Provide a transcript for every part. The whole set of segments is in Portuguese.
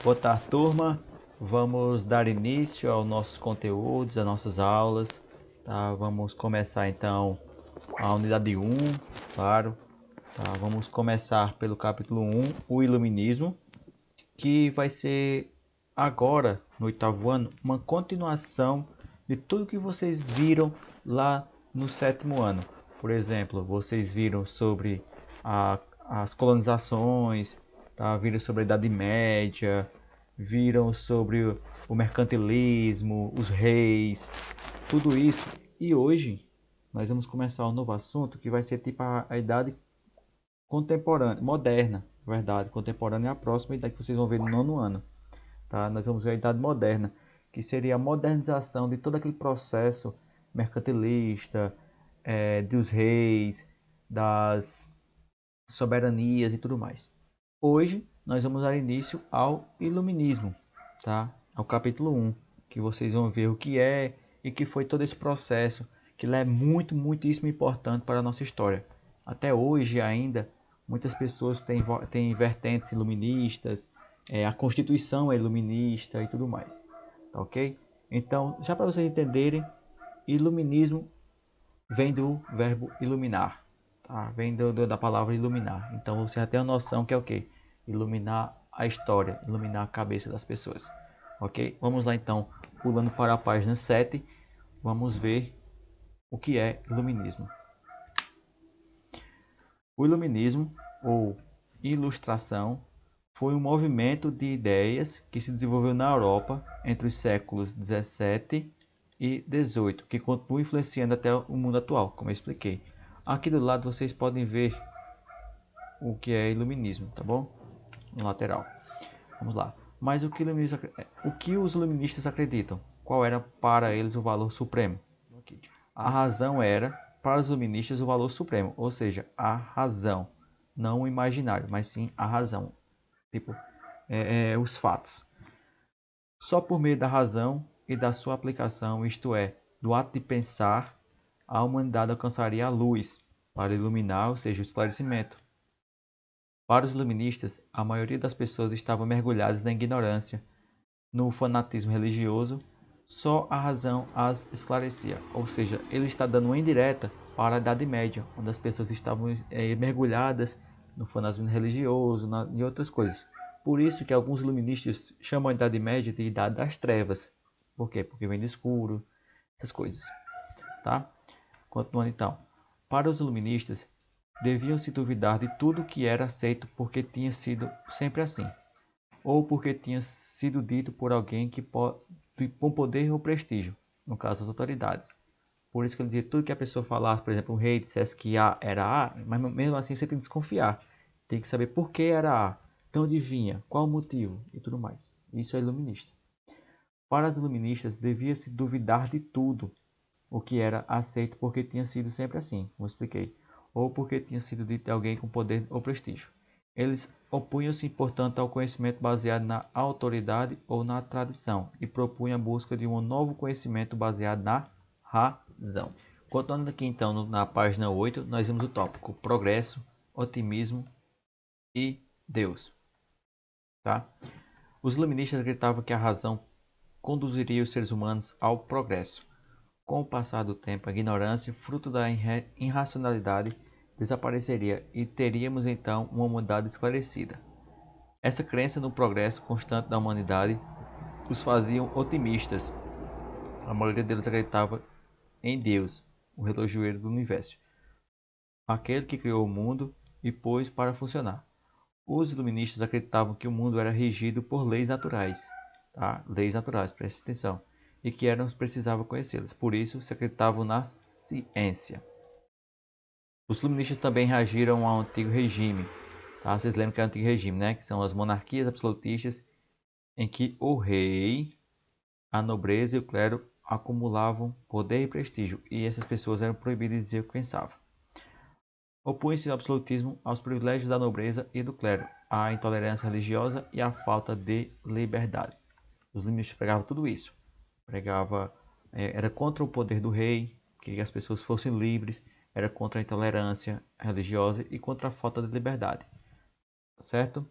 Boa tarde, turma. Vamos dar início aos nossos conteúdos, às nossas aulas. Tá? Vamos começar então a unidade 1, claro. Tá? Vamos começar pelo capítulo 1, o Iluminismo, que vai ser agora, no oitavo ano, uma continuação de tudo que vocês viram lá no sétimo ano. Por exemplo, vocês viram sobre as colonizações, tá? Viram sobre a Idade Média, viram sobre o mercantilismo, os reis, tudo isso. E hoje nós vamos começar um novo assunto que vai ser tipo a idade contemporânea, moderna, verdade, contemporânea é a próxima idade que vocês vão ver no nono ano. Tá? Nós vamos ver a idade moderna, que seria a modernização de todo aquele processo mercantilista, dos reis, das soberanias e tudo mais. Hoje nós vamos dar início ao Iluminismo, tá? Ao capítulo 1, que vocês vão ver o que é e que foi todo esse processo, que é muitíssimo importante para a nossa história. Até hoje ainda, muitas pessoas têm vertentes iluministas, a Constituição é iluminista e tudo mais, tá ok? Então, já para vocês entenderem, Iluminismo vem do verbo iluminar, tá? Vem da palavra iluminar. Então você já tem a noção que é o quê? Iluminar a história, iluminar a cabeça das pessoas. Ok? Vamos lá então, pulando para a página 7, vamos ver o que é iluminismo. O iluminismo, ou ilustração, foi um movimento de ideias que se desenvolveu na Europa entre os séculos 17 e 18, que continua influenciando até o mundo atual, como eu expliquei. Aqui do lado vocês podem ver o que é iluminismo, tá bom? No lateral. Vamos lá. Mas o que os iluministas acreditam? Qual era para eles o valor supremo? A razão era, para os iluministas, o valor supremo, ou seja, a razão, não o imaginário, mas sim a razão, tipo, os fatos. Só por meio da razão e da sua aplicação, isto é, do ato de pensar, a humanidade alcançaria a luz para iluminar, ou seja, o esclarecimento. Para os iluministas, a maioria das pessoas estavam mergulhadas na ignorância, no fanatismo religioso, só a razão as esclarecia. Ou seja, ele está dando uma indireta para a Idade Média, onde as pessoas estavam mergulhadas no fanatismo religioso e outras coisas. Por isso que alguns iluministas chamam a Idade Média de Idade das Trevas. Por quê? Porque vem do escuro, essas coisas. Tá? Continuando então. Para os iluministas, deviam se duvidar de tudo que era aceito porque tinha sido sempre assim, ou porque tinha sido dito por alguém com poder ou prestígio, no caso as autoridades. Por isso que ele dizia tudo que a pessoa falasse, por exemplo, um rei dissesse que A era A, mas mesmo assim você tem que desconfiar. Tem que saber por que era A, de onde vinha, qual o motivo e tudo mais. Isso é iluminista. Para as iluministas, devia-se duvidar de tudo o que era aceito porque tinha sido sempre assim, como expliquei, ou porque tinha sido dito de alguém com poder ou prestígio. Eles opunham-se, portanto, ao conhecimento baseado na autoridade ou na tradição e propunham a busca de um novo conhecimento baseado na razão. Continuando aqui então na página 8, nós vemos o tópico progresso, otimismo e Deus. Tá? Os iluministas acreditavam que a razão conduziria os seres humanos ao progresso. Com o passar do tempo, a ignorância, fruto da irracionalidade, desapareceria e teríamos então uma humanidade esclarecida. Essa crença no progresso constante da humanidade os faziam otimistas. A maioria deles acreditava em Deus, o relojoeiro do universo, aquele que criou o mundo e pôs para funcionar. Os iluministas acreditavam que o mundo era regido por leis naturais, tá? Leis naturais, preste atenção, e que precisava conhecê-las. Por isso, se acreditavam na ciência. Os iluministas também reagiram ao antigo regime, tá? Vocês lembram que é o antigo regime, né? Que são as monarquias absolutistas, em que o rei, a nobreza e o clero acumulavam poder e prestígio, e essas pessoas eram proibidas de dizer o que pensavam. Opunha-se o absolutismo aos privilégios da nobreza e do clero, à intolerância religiosa e à falta de liberdade. Os iluministas pregavam tudo isso. Era contra o poder do rei, que as pessoas fossem livres, era contra a intolerância religiosa e contra a falta de liberdade. Certo?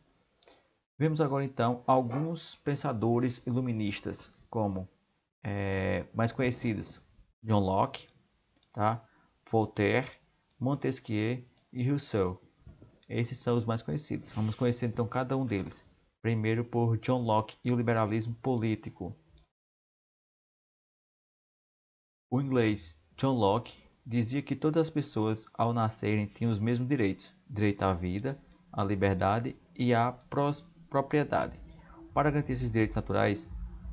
Vemos agora então alguns pensadores iluministas, como mais conhecidos, John Locke, tá? Voltaire, Montesquieu e Rousseau. Esses são os mais conhecidos. Vamos conhecer então cada um deles. Primeiro por John Locke e o liberalismo político. O inglês John Locke dizia que todas as pessoas, ao nascerem, tinham os mesmos direitos: direito à vida, à liberdade e à propriedade. Para garantir esses direitos naturais,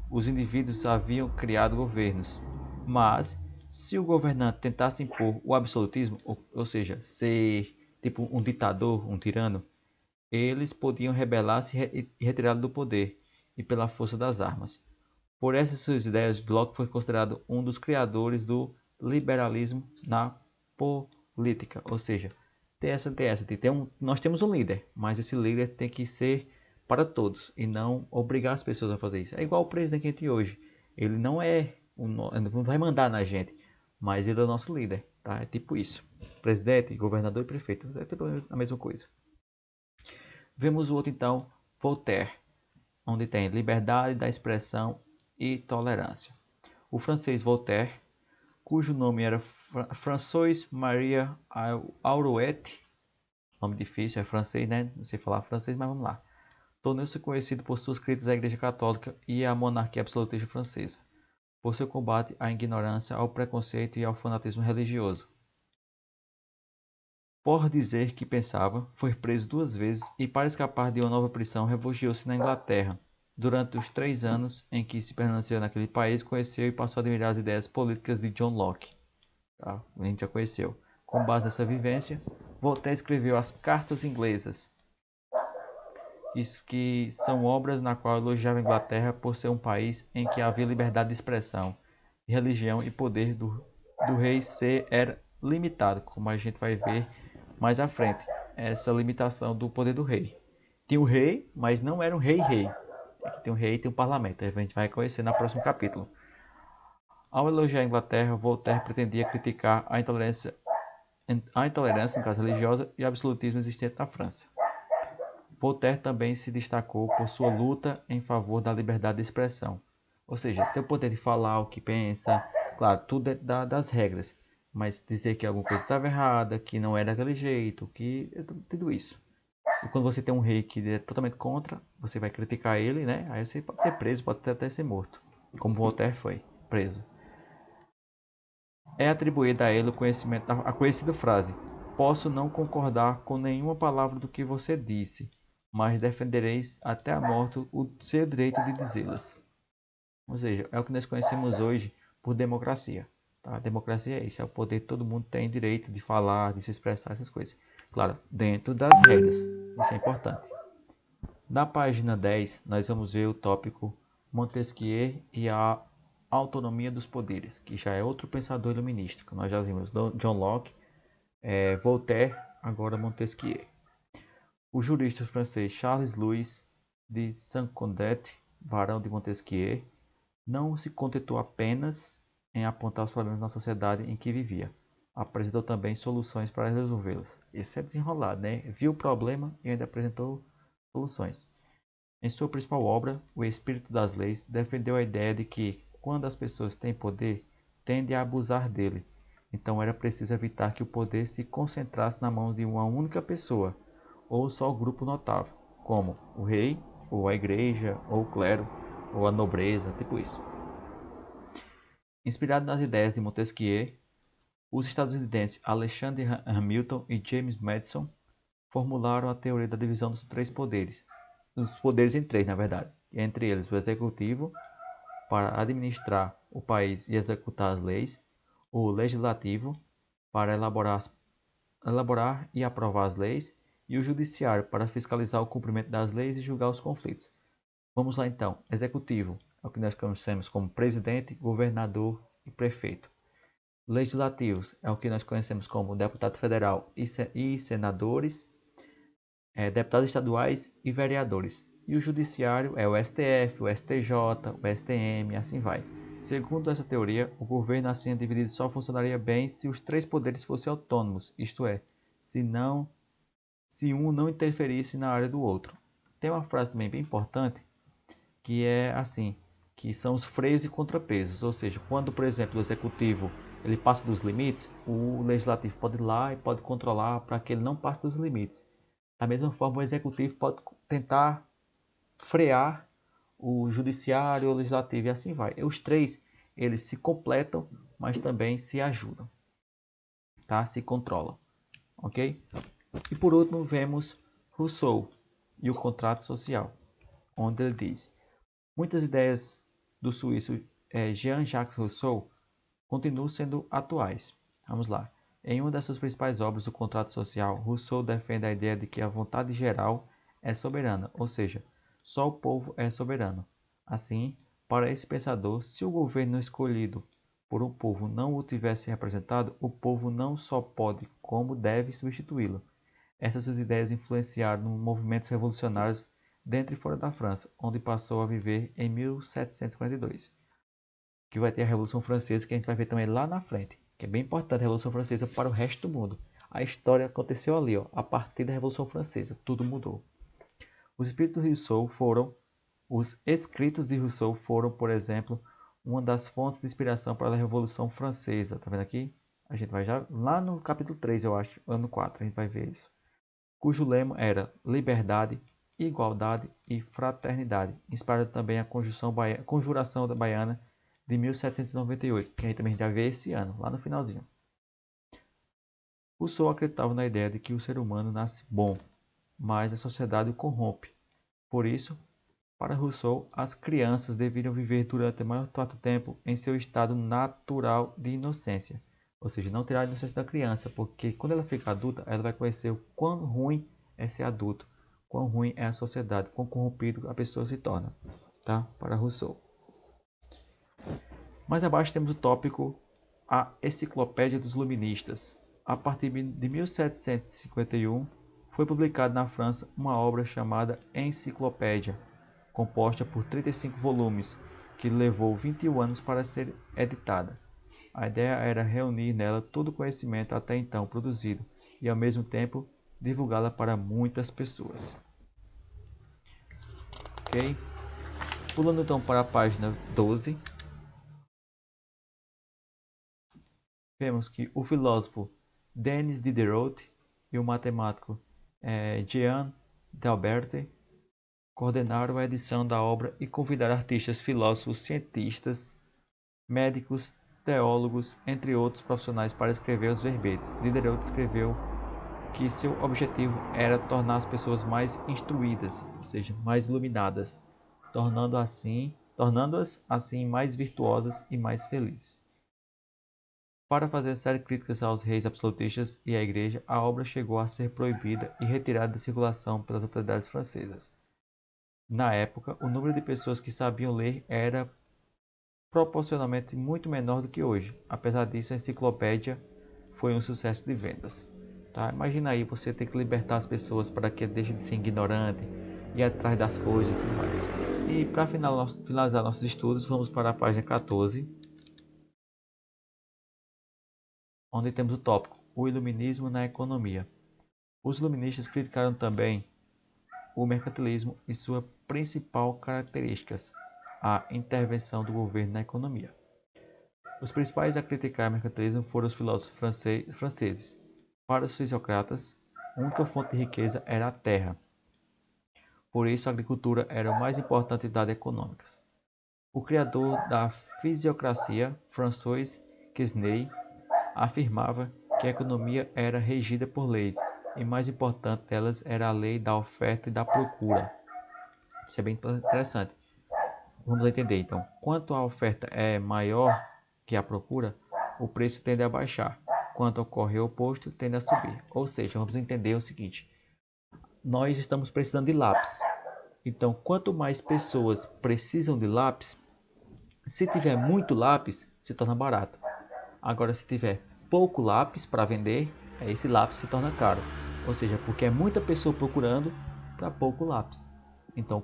os indivíduos haviam criado governos. Mas, se o governante tentasse impor o absolutismo, ou seja, ser tipo um ditador, um tirano, eles podiam rebelar-se e retirá-lo do poder, e pela força das armas. Por essas suas ideias, Locke foi considerado um dos criadores do liberalismo na política. Ou seja, nós temos um líder, mas esse líder tem que ser para todos e não obrigar as pessoas a fazer isso. É igual o presidente que a gente tem hoje. Ele não vai mandar na gente, mas ele é o nosso líder, tá? É tipo isso. Presidente, governador e prefeito, é tudo a mesma coisa. Vemos o outro então, Voltaire, onde tem liberdade da expressão e tolerância. O francês Voltaire, cujo nome era François Marie Arouet, nome difícil, é francês, né? Não sei falar francês, mas vamos lá. Tornou-se conhecido por suas críticas à Igreja Católica e à monarquia absolutista francesa, por seu combate à ignorância, ao preconceito e ao fanatismo religioso. Por dizer que pensava, foi preso 2 vezes e, para escapar de uma nova prisão, refugiou-se na Inglaterra. Durante os 3 anos em que se permaneceu naquele país, conheceu e passou a admirar as ideias políticas de John Locke. Tá? A gente já conheceu. Com base nessa vivência, Voltaire escreveu as Cartas Inglesas, que são obras na qual elogiava a Inglaterra por ser um país em que havia liberdade de expressão, religião e poder do rei era limitado, como a gente vai ver mais à frente, essa limitação do poder do rei. Tinha o rei, mas não era um rei-rei. Aqui tem um rei e tem um parlamento, a gente vai conhecer no próximo capítulo. Ao elogiar a Inglaterra, Voltaire pretendia criticar a intolerância, no caso religiosa, e o absolutismo existente na França. Voltaire também se destacou por sua luta em favor da liberdade de expressão, ou seja, ter o poder de falar o que pensa, claro, tudo é das regras, mas dizer que alguma coisa estava errada, que não era daquele jeito, que tudo isso. E quando você tem um rei que é totalmente contra, você vai criticar ele, né? Aí você pode ser preso, pode até ser morto, como Voltaire foi preso. É atribuída a ele o conhecimento, a conhecida frase: posso não concordar com nenhuma palavra do que você disse, mas defendereis até a morte o seu direito de dizê-las. Ou seja, é o que nós conhecemos hoje por democracia. Tá? A democracia é isso, é o poder que todo mundo tem direito de falar, de se expressar, essas coisas. Claro, dentro das regras, isso é importante. Na página 10, nós vamos ver o tópico Montesquieu e a autonomia dos poderes, que já é outro pensador iluminista, que nós já vimos John Locke, Voltaire, agora Montesquieu. O jurista francês Charles Louis de Saint-Condet, barão de Montesquieu, não se contentou apenas em apontar os problemas na sociedade em que vivia. Apresentou também soluções para resolvê-los. Esse é desenrolado, né? Viu o problema e ainda apresentou soluções. Em sua principal obra, O Espírito das Leis, defendeu a ideia de que, quando as pessoas têm poder, tendem a abusar dele. Então era preciso evitar que o poder se concentrasse na mão de uma única pessoa, ou só grupo notável, como o rei, ou a igreja, ou o clero, ou a nobreza, tipo isso. Inspirado nas ideias de Montesquieu, os estadunidenses Alexander Hamilton e James Madison formularam a teoria da divisão dos 3 poderes. Os poderes em 3, na verdade. Entre eles, o executivo, para administrar o país e executar as leis, o legislativo, para elaborar e aprovar as leis, e o judiciário, para fiscalizar o cumprimento das leis e julgar os conflitos. Vamos lá então. Executivo é o que nós conhecemos como presidente, governador e prefeito. Legislativos é o que nós conhecemos como deputado federal e senadores, deputados estaduais e vereadores. E o judiciário é o STF, o STJ, o STM, assim vai. Segundo essa teoria, o governo assim dividido só funcionaria bem se os 3 poderes fossem autônomos, isto é, se um não interferisse na área do outro. Tem uma frase também bem importante que é assim, que são os freios e contrapesos, ou seja, quando, por exemplo, o executivo ele passa dos limites, o legislativo pode ir lá e pode controlar para que ele não passe dos limites. Da mesma forma, o executivo pode tentar frear o judiciário, o legislativo e assim vai. E os três, eles se completam, mas também se ajudam, tá? Se controlam, ok? E por último, vemos Rousseau e o contrato social, onde ele diz: muitas ideias do suíço Jean-Jacques Rousseau continuam sendo atuais. Vamos lá. Em uma das suas principais obras, O Contrato Social, Rousseau defende a ideia de que a vontade geral é soberana, ou seja, só o povo é soberano. Assim, para esse pensador, se o governo escolhido por um povo não o tivesse representado, o povo não só pode, como deve substituí-lo. Essas suas ideias influenciaram movimentos revolucionários dentro e fora da França, onde passou a viver em 1742, que vai ter a Revolução Francesa, que a gente vai ver também lá na frente, que é bem importante a Revolução Francesa para o resto do mundo. A história aconteceu ali, ó, a partir da Revolução Francesa, tudo mudou. Os escritos de Rousseau foram, os escritos de Rousseau foram, por exemplo, uma das fontes de inspiração para a Revolução Francesa. Tá vendo aqui? A gente vai já lá no capítulo 3, eu acho, ano 4, a gente vai ver isso. Cujo lema era liberdade, igualdade e fraternidade, inspirado também a Conjuração da Baiana de 1798, que a gente também já vê esse ano, lá no finalzinho. Rousseau acreditava na ideia de que o ser humano nasce bom, mas a sociedade o corrompe. Por isso, para Rousseau, as crianças deveriam viver durante o maior tempo em seu estado natural de inocência. Ou seja, não tirar a inocência da criança, porque quando ela fica adulta, ela vai conhecer o quão ruim é ser adulto, quão ruim é a sociedade, quão corrompido a pessoa se torna. Tá? Para Rousseau. Mais abaixo temos o tópico A Enciclopédia dos Luministas. A partir de 1751, foi publicada na França uma obra chamada Enciclopédia, composta por 35 volumes, que levou 21 anos para ser editada. A ideia era reunir nela todo o conhecimento até então produzido e, ao mesmo tempo, divulgá-la para muitas pessoas. Ok? Pulando então para a página 12, vemos que o filósofo Denis Diderot e o matemático Jean d'Albert coordenaram a edição da obra e convidaram artistas, filósofos, cientistas, médicos, teólogos, entre outros profissionais para escrever os verbetes. Diderot escreveu que seu objetivo era tornar as pessoas mais instruídas, ou seja, mais iluminadas, tornando-as assim mais virtuosas e mais felizes. Para fazer sérias críticas aos reis absolutistas e à Igreja, a obra chegou a ser proibida e retirada da circulação pelas autoridades francesas. Na época, o número de pessoas que sabiam ler era proporcionalmente muito menor do que hoje. Apesar disso, a enciclopédia foi um sucesso de vendas. Tá? Imagina aí você ter que libertar as pessoas para que deixem de ser ignorante, ir atrás das coisas e tudo mais. E para finalizar nossos estudos, vamos para a página 14, onde temos o tópico O Iluminismo na Economia. Os iluministas criticaram também o mercantilismo e sua principal característica, a intervenção do governo na economia. Os principais a criticar o mercantilismo foram os filósofos franceses. Para os fisiocratas, a única fonte de riqueza era a terra. Por isso, a agricultura era o mais importante dado econômico. O criador da fisiocracia, François Quesnay, afirmava que a economia era regida por leis, e mais importante delas era a lei da oferta e da procura. Isso é bem interessante. Vamos entender então. Quanto a oferta é maior que a procura, o preço tende a baixar. Quanto ocorre o oposto, tende a subir. Ou seja, vamos entender o seguinte: nós estamos precisando de lápis. Então, quanto mais pessoas precisam de lápis, se tiver muito lápis, se torna barato. Agora, se tiver pouco lápis para vender, esse lápis se torna caro. Ou seja, porque é muita pessoa procurando para pouco lápis. Então,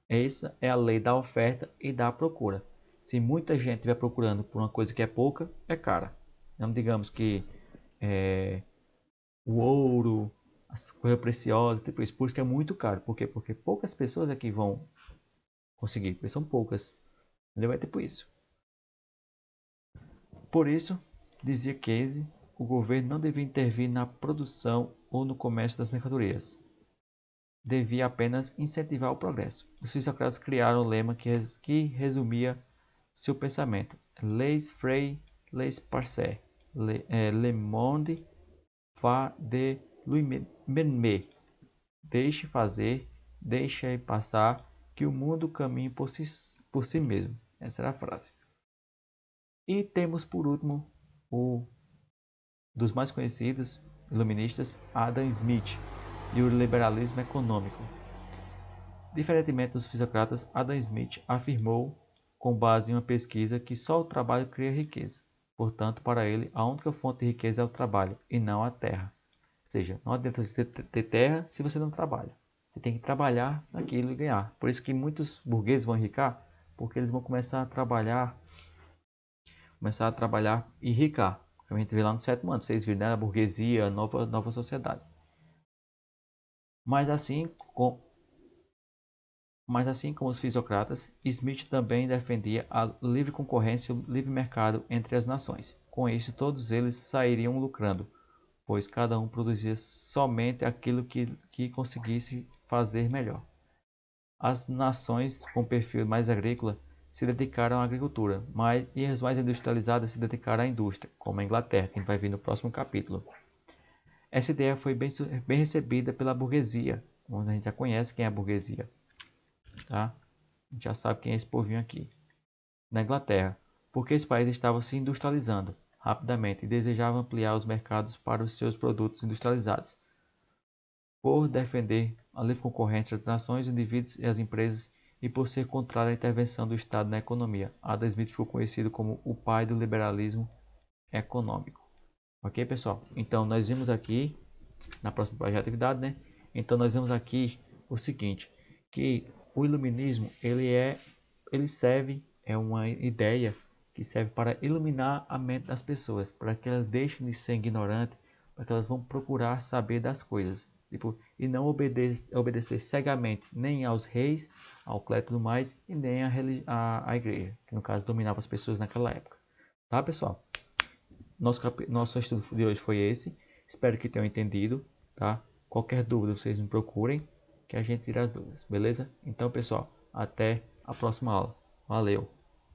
essa é a lei da oferta e da procura. Se muita gente estiver procurando por uma coisa que é pouca, é cara. Não digamos que o ouro, as coisas preciosas, tipo isso. Por isso que é muito caro. Por quê? Porque poucas pessoas aqui vão conseguir, porque são poucas. Entendeu? É tipo isso. Por isso, dizia Casey, o governo não devia intervir na produção ou no comércio das mercadorias. Devia apenas incentivar o progresso. Os filósofos criaram um lema que resumia seu pensamento: Laissez faire, laissez passer. Le monde va de lui-même. Deixe fazer, deixe passar, que o mundo caminhe por si mesmo. Essa era a frase. E temos por último o dos mais conhecidos iluministas, Adam Smith, e o liberalismo econômico. Diferentemente dos fisiocratas, Adam Smith afirmou, com base em uma pesquisa, que só o trabalho cria riqueza. Portanto, para ele, a única fonte de riqueza é o trabalho, e não a terra. Ou seja, não adianta você ter terra se você não trabalha. Você tem que trabalhar naquilo e ganhar. Por isso que muitos burgueses vão enricar, porque eles vão começar a trabalhar e ricar. A gente vê lá no sétimo ano, vocês viram, né? A burguesia, a nova sociedade. Mas assim, mas assim como os fisiocratas, Smith também defendia a livre concorrência e o livre mercado entre as nações. Com isso, todos eles sairiam lucrando, pois cada um produzia somente aquilo que conseguisse fazer melhor. As nações com perfil mais agrícola se dedicaram à agricultura, e as mais industrializadas se dedicaram à indústria, como a Inglaterra, que a gente vai ver no próximo capítulo. Essa ideia foi bem recebida pela burguesia, onde a gente já conhece quem é a burguesia, tá? A gente já sabe quem é esse povinho aqui. Na Inglaterra, porque esse país estava se industrializando rapidamente e desejava ampliar os mercados para os seus produtos industrializados. Por defender a livre concorrência das nações, indivíduos e as empresas e por ser contrário à intervenção do Estado na economia, Adam Smith ficou conhecido como o pai do liberalismo econômico. Ok, pessoal? Então, nós vimos aqui, na próxima atividade, né? Então, nós vimos aqui o seguinte, que o iluminismo, ele serve, é uma ideia que serve para iluminar a mente das pessoas, para que elas deixem de ser ignorantes, para que elas vão procurar saber das coisas, tipo, e não obedecer cegamente nem aos reis, ao clero e tudo mais, e nem à igreja, que no caso dominava as pessoas naquela época. Tá, pessoal? Nosso estudo de hoje foi esse. Espero que tenham entendido, tá? Qualquer dúvida vocês me procurem, que a gente tira as dúvidas, beleza? Então, pessoal, até a próxima aula. Valeu!